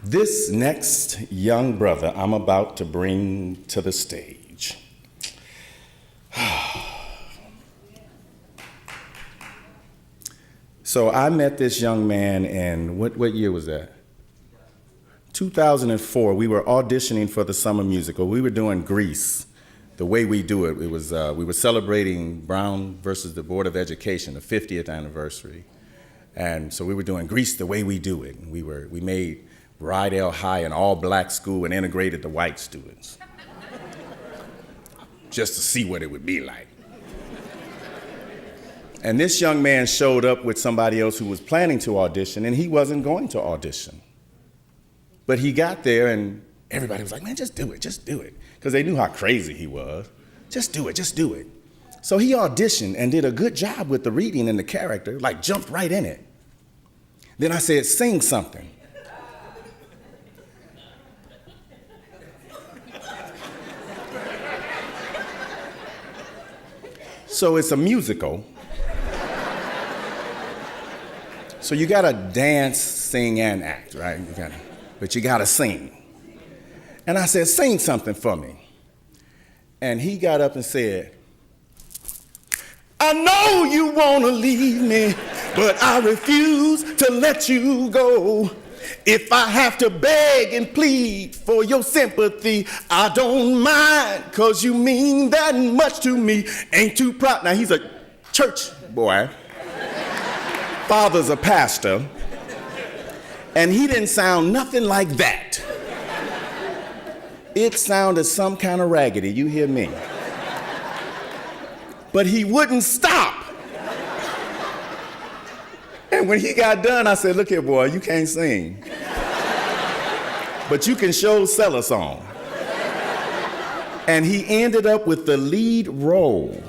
This next young brother I'm about to bring to the stage. So I met this young man in, what year was that? 2004. We were auditioning for the summer musical. We were doing Grease, the way we do it. It was, we were celebrating Brown versus the Board of Education, the 50th anniversary. And so we were doing Grease the way we do it. And we made Rydell High an all-black school and integrated the white students just to see what it would be like. And this young man showed up with somebody else who was planning to audition, and he wasn't going to audition. But he got there, and everybody was like, man, just do it, because they knew how crazy he was. Just do it. So he auditioned and did a good job with the reading and the character, like jumped right in it. Then I said, sing something. So it's a musical. So you gotta dance, sing, and act, right? But you gotta sing. And I said, sing something for me. And he got up and said, I know you wanna leave me, but I refuse to let you go. If I have to beg and plead for your sympathy, I don't mind, 'cause you mean that much to me. Ain't too proud. Now he's a church boy. Father's a pastor. And he didn't sound nothing like that. It sounded some kind of raggedy, you hear me? But he wouldn't stop. And when he got done, I said, look here, boy, you can't sing. But you can sure sell a song. And he ended up with the lead role.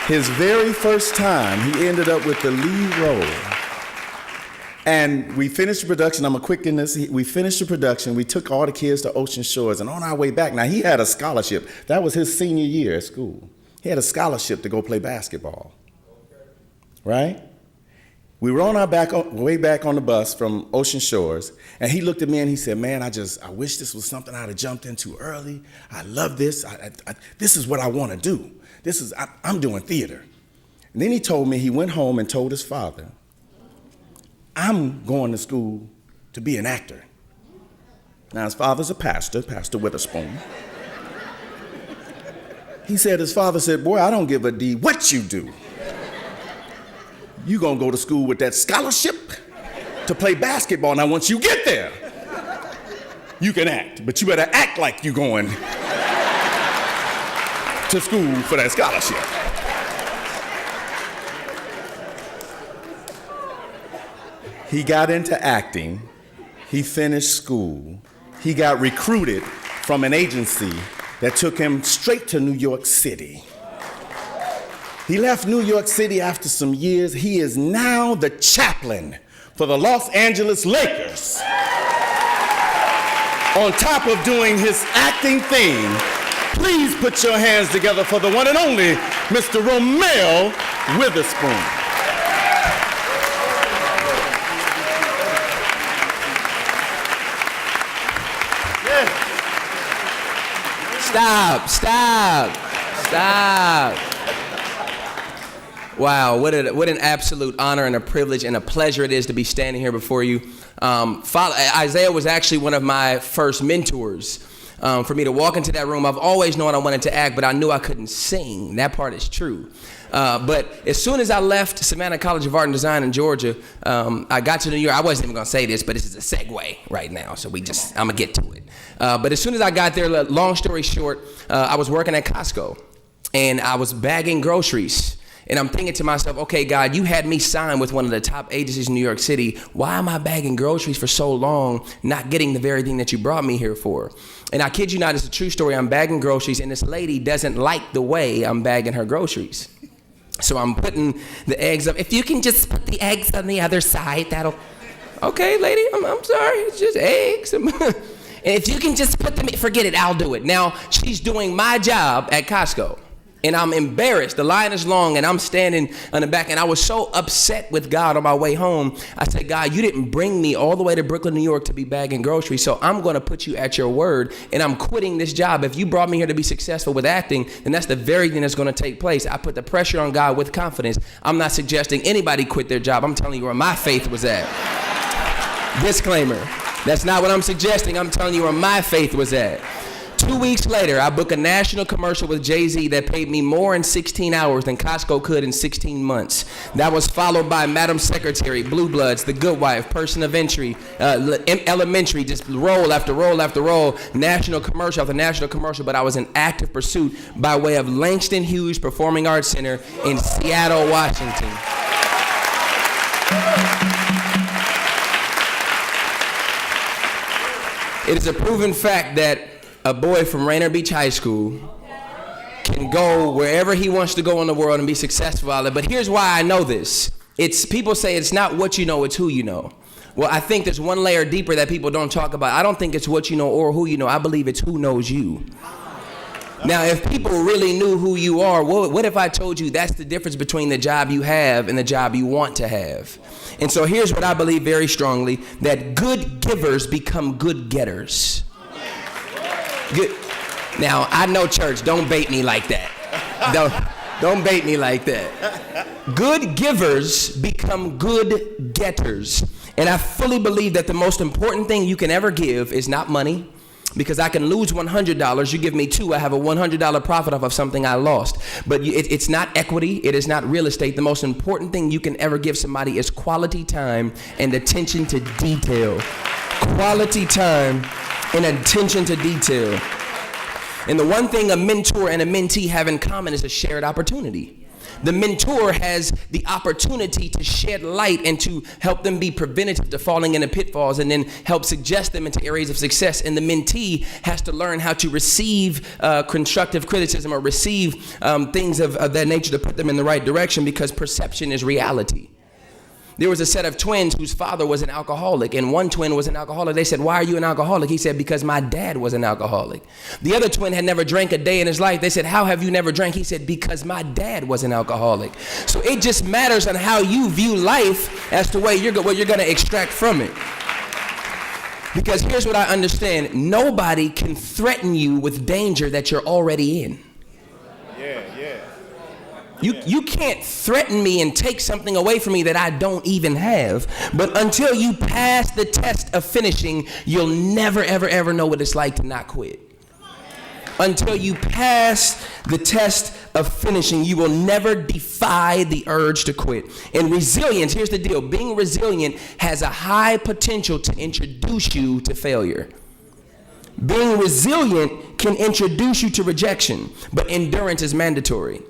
His very first time, he ended up with the lead role. And we finished the production. I'm gonna quick in this. We finished the production. We took all the kids to Ocean Shores, and on our way back, now he had a scholarship. That was his senior year at school. He had a scholarship to go play basketball, right? We were on our way back on the bus from Ocean Shores, and he looked at me and he said, man, I wish this was something I'd have jumped into early. I love this. This is what I want to do. I'm doing theater. And then he told me he went home and told his father, I'm going to school to be an actor. Now, his father's a pastor, Pastor Witherspoon. He said, his father said, boy, I don't give a D what you do. You gonna go to school with that scholarship to play basketball. Now, once you get there, you can act, but you better act like you going to school for that scholarship. He got into acting. He finished school. He got recruited from an agency that took him straight to New York City. He left New York City after some years. He is now the chaplain for the Los Angeles Lakers. On top of doing his acting thing, please put your hands together for the one and only Mr. Romell Witherspoon. Stop. Wow, what an absolute honor and a privilege and a pleasure it is to be standing here before you. Isaiah was actually one of my first mentors. For me to walk into that room, I've always known I wanted to act, but I knew I couldn't sing. That part is true. But as soon as I left Savannah College of Art and Design in Georgia, I got to New York. I wasn't even going to say this, but this is a segue right now, so I'm going to get to it. But as soon as I got there, long story short, I was working at Costco, and I was bagging groceries. And I'm thinking to myself, okay, God, you had me sign with one of the top agencies in New York City. Why am I bagging groceries for so long, not getting the very thing that you brought me here for? And I kid you not, it's a true story. I'm bagging groceries, and this lady doesn't like the way I'm bagging her groceries. So I'm putting the eggs up. If you can just put the eggs on the other side, that'll... Okay, lady, I'm sorry, it's just eggs. And if you can just put them... Forget it, I'll do it. Now, she's doing my job at Costco. And I'm embarrassed. The line is long and I'm standing on the back, and I was so upset with God on my way home. I said, God, you didn't bring me all the way to Brooklyn, New York to be bagging groceries, so I'm going to put you at your word, and I'm quitting this job. If you brought me here to be successful with acting, then that's the very thing that's going to take place. I put the pressure on God with confidence. I'm not suggesting anybody quit their job. I'm telling you where my faith was at. Disclaimer. That's not what I'm suggesting. I'm telling you where my faith was at. 2 weeks later, I booked a national commercial with Jay-Z that paid me more in 16 hours than Costco could in 16 months. That was followed by Madam Secretary, Blue Bloods, The Good Wife, Person of Entry, Elementary, just roll after roll after roll, national commercial after national commercial, but I was in active pursuit by way of Langston Hughes Performing Arts Center in Seattle, Washington. It is a proven fact that a boy from Rainier Beach High School can go wherever he wants to go in the world and be successful at it. But here's why I know this. People say it's not what you know, it's who you know. Well, I think there's one layer deeper that people don't talk about. I don't think it's what you know or who you know. I believe it's who knows you. Now, if people really knew who you are, what if I told you that's the difference between the job you have and the job you want to have? And so here's what I believe very strongly, that good givers become good getters. Good. Now, I know, church, don't bait me like that. Don't bait me like that. Good givers become good getters. And I fully believe that the most important thing you can ever give is not money, because I can lose $100. You give me $2, I have a $100 profit off of something I lost. But it's not equity. It is not real estate. The most important thing you can ever give somebody is quality time and attention to detail. Quality time and attention to detail. And the one thing a mentor and a mentee have in common is a shared opportunity. The mentor has the opportunity to shed light and to help them be preventative to falling into pitfalls, and then help suggest them into areas of success. And the mentee has to learn how to receive constructive criticism or receive things of that nature to put them in the right direction, because perception is reality. There was a set of twins whose father was an alcoholic, and one twin was an alcoholic. They said, "Why are you an alcoholic?" He said, "Because my dad was an alcoholic." The other twin had never drank a day in his life. They said, "How have you never drank?" He said, "Because my dad was an alcoholic." So it just matters on how you view life as to what you're going to extract from it. Because here's what I understand. Nobody can threaten you with danger that you're already in. You can't threaten me and take something away from me that I don't even have. But until you pass the test of finishing, you'll never, ever, ever know what it's like to not quit. Until you pass the test of finishing, you will never defy the urge to quit. And resilience, here's the deal. Being resilient has a high potential to introduce you to failure. Being resilient can introduce you to rejection, but endurance is mandatory.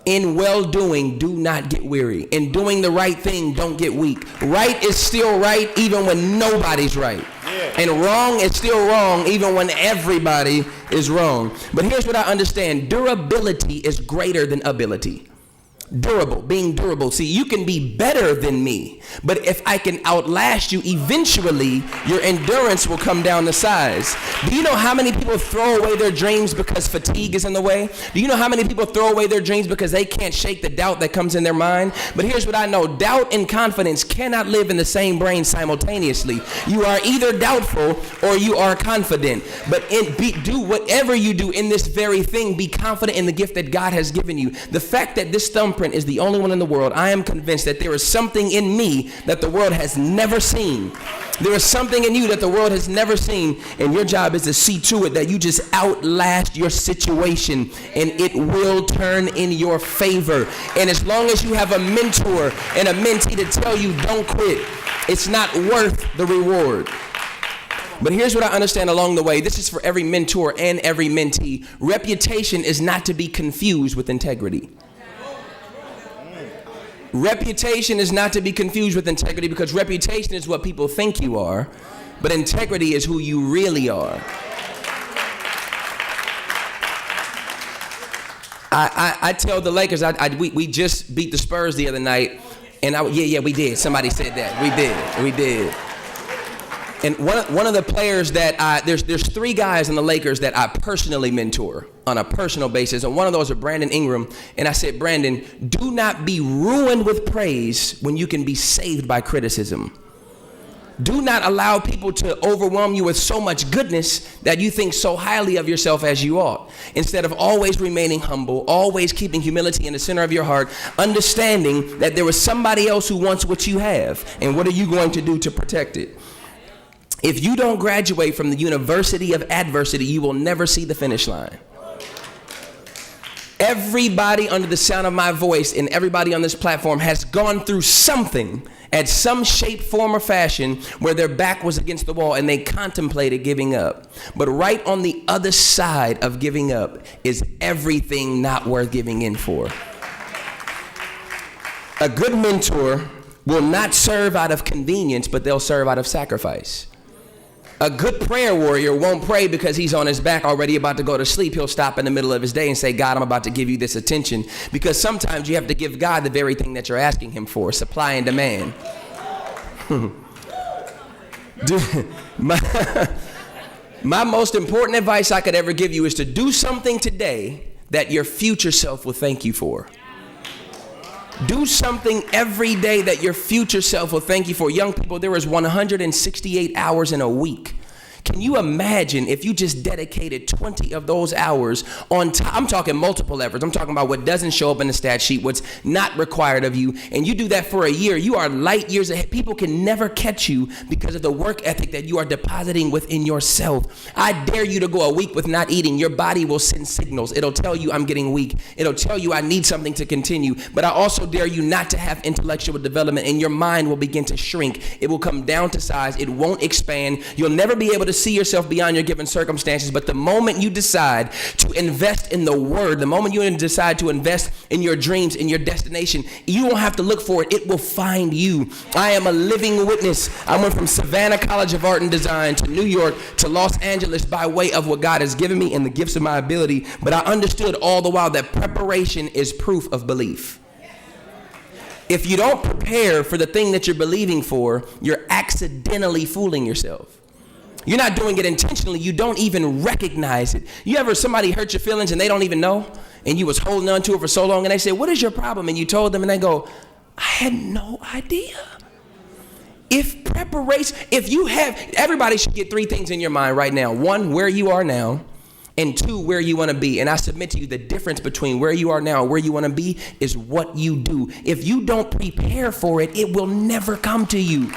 In well-doing, do not get weary. In doing the right thing, don't get weak. Right is still right even when nobody's right. Yeah. And wrong is still wrong even when everybody is wrong. But here's what I understand. Durability is greater than ability. Durable, being durable. See, you can be better than me, but if I can outlast you, eventually your endurance will come down to size. Do you know how many people throw away their dreams because fatigue is in the way? Do you know how many people throw away their dreams because they can't shake the doubt that comes in their mind? But here's what I know. Doubt and confidence cannot live in the same brain simultaneously. You are either doubtful or you are confident. But do whatever you do in this very thing, be confident in the gift that God has given you. The fact that this thumbprint is the only one in the world, I am convinced that there is something in me that the world has never seen. There is something in you that the world has never seen, and your job is to see to it that you just outlast your situation, and it will turn in your favor. And as long as you have a mentor and a mentee to tell you don't quit, it's not worth the reward. But here's what I understand along the way. This is for every mentor and every mentee. Reputation is not to be confused with integrity. Reputation is not to be confused with integrity, because reputation is what people think you are, but integrity is who you really are. I tell the Lakers, we just beat the Spurs the other night, and we did. Somebody said that. We did. And one of the players that there's three guys in the Lakers that I personally mentor on a personal basis, and one of those are Brandon Ingram. And I said, Brandon, do not be ruined with praise when you can be saved by criticism. Do not allow people to overwhelm you with so much goodness that you think so highly of yourself as you ought. Instead of always remaining humble, always keeping humility in the center of your heart, understanding that there was somebody else who wants what you have, and what are you going to do to protect it? If you don't graduate from the university of adversity, you will never see the finish line. Everybody under the sound of my voice and everybody on this platform has gone through something at some shape, form, or fashion where their back was against the wall and they contemplated giving up. But right on the other side of giving up is everything not worth giving in for. A good mentor will not serve out of convenience, but they'll serve out of sacrifice. A good prayer warrior won't pray because he's on his back already about to go to sleep. He'll stop in the middle of his day and say, God, I'm about to give you this attention. Because sometimes you have to give God the very thing that you're asking him for, supply and demand. My most important advice I could ever give you is to do something today that your future self will thank you for. Do something every day that your future self will thank you for. Young people, there is 168 hours in a week. Can you imagine if you just dedicated 20 of those hours on time? I'm talking multiple efforts. I'm talking about what doesn't show up in the stat sheet, what's not required of you, and you do that for a year. You are light years ahead. People can never catch you because of the work ethic that you are depositing within yourself. I dare you to go a week with not eating. Your body will send signals. It'll tell you I'm getting weak. It'll tell you I need something to continue. But I also dare you not to have intellectual development, and your mind will begin to shrink. It will come down to size. It won't expand. You'll never be able to see yourself beyond your given circumstances. But the moment you decide to invest in the word, the moment you decide to invest in your dreams, in your destination, you won't have to look for it. It will find you. I am a living witness. I went from Savannah College of Art and Design to New York to Los Angeles by way of what God has given me and the gifts of my ability. But I understood all the while that preparation is proof of belief. If you don't prepare for the thing that you're believing for, you're accidentally fooling yourself. You're not doing it intentionally. You don't even recognize it. You ever somebody hurt your feelings and they don't even know, and you was holding on to it for so long, and they say, what is your problem? And you told them, and they go, I had no idea. Everybody should get three things in your mind right now. One, where you are now, and two, where you want to be. And I submit to you, the difference between where you are now and where you want to be is what you do. If you don't prepare for it, it will never come to you.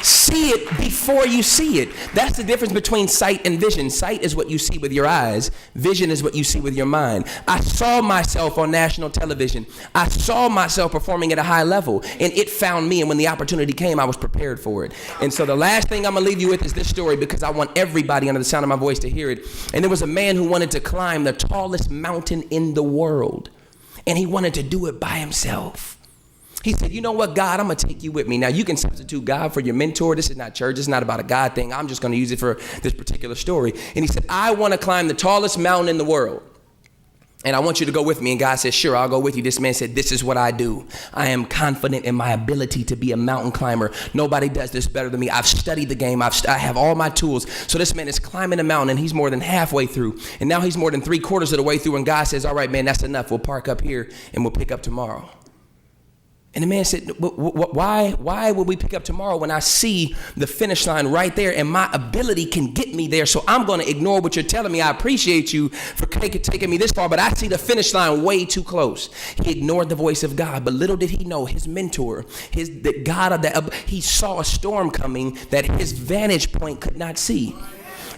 See it before you see it. That's the difference between sight and vision. Sight is what you see with your eyes. Vision is what you see with your mind. I saw myself on national television. I saw myself performing at a high level, and it found me. And when the opportunity came, I was prepared for it. And so the last thing I'm going to leave you with is this story, because I want everybody under the sound of my voice to hear it. And there was a man who wanted to climb the tallest mountain in the world, and he wanted to do it by himself. He said, you know what, God, I'm going to take you with me. Now, you can substitute God for your mentor. This is not church. This is not about a God thing. I'm just going to use it for this particular story. And he said, I want to climb the tallest mountain in the world, and I want you to go with me. And God said, sure, I'll go with you. This man said, this is what I do. I am confident in my ability to be a mountain climber. Nobody does this better than me. I've studied the game. I have all my tools. So this man is climbing a mountain, and he's more than halfway through. And now he's more than 3/4 of the way through. And God says, all right, man, that's enough. We'll park up here, and we'll pick up tomorrow. And the man said, why would we pick up tomorrow when I see the finish line right there and my ability can get me there? So I'm going to ignore what you're telling me. I appreciate you for taking me this far, but I see the finish line way too close. He ignored the voice of God, but little did he know his mentor, the God of that, he saw a storm coming that his vantage point could not see.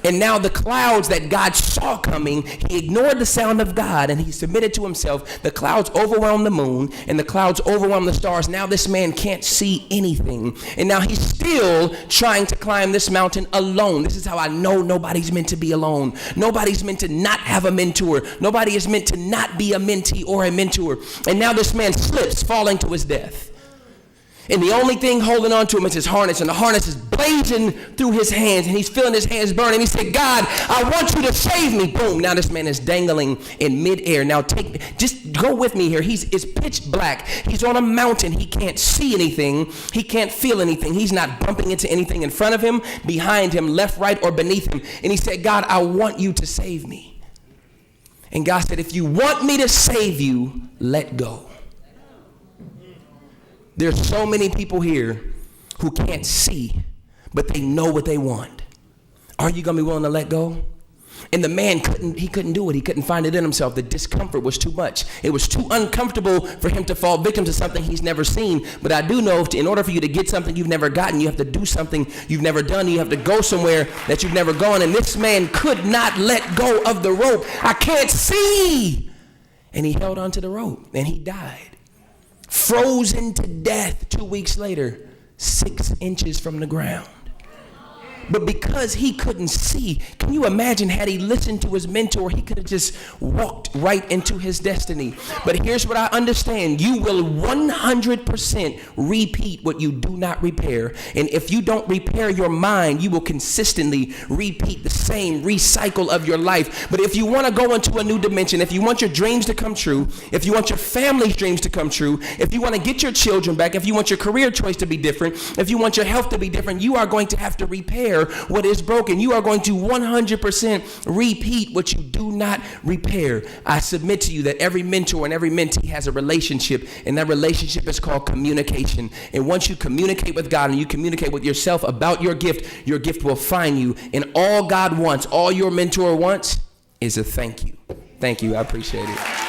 And now the clouds that God saw coming, he ignored the sound of God and he submitted to himself. The clouds overwhelmed the moon and the clouds overwhelmed the stars. Now this man can't see anything. And now he's still trying to climb this mountain alone. This is how I know nobody's meant to be alone. Nobody's meant to not have a mentor. Nobody is meant to not be a mentee or a mentor. And now this man slips, falling to his death. And the only thing holding on to him is his harness, and the harness is blazing through his hands, and he's feeling his hands burn, and he said, God, I want you to save me. Boom, now this man is dangling in midair. Now just go with me here. It's pitch black. He's on a mountain. He can't see anything. He can't feel anything. He's not bumping into anything in front of him, behind him, left, right, or beneath him. And he said, God, I want you to save me. And God said, if you want me to save you, let go. There's so many people here who can't see, but they know what they want. Are you going to be willing to let go? And the man couldn't do it. He couldn't find it in himself. The discomfort was too much. It was too uncomfortable for him to fall victim to something he's never seen. But I do know in order for you to get something you've never gotten, you have to do something you've never done. You have to go somewhere that you've never gone. And this man could not let go of the rope. I can't see. And he held onto the rope and he died. Frozen to death 2 weeks later, 6 inches from the ground. But because he couldn't see, can you imagine had he listened to his mentor, he could have just walked right into his destiny. But here's what I understand. You will 100% repeat what you do not repair. And if you don't repair your mind, you will consistently repeat the same recycle of your life. But if you want to go into a new dimension, if you want your dreams to come true, if you want your family's dreams to come true, if you want to get your children back, if you want your career choice to be different, if you want your health to be different, you are going to have to repair what is broken. You are going to 100% repeat what you do not repair. I submit to you that every mentor and every mentee has a relationship, and that relationship is called communication. And once you communicate with God and you communicate with yourself about your gift will find you. And all God wants, all your mentor wants, is a thank you. Thank you. I appreciate it.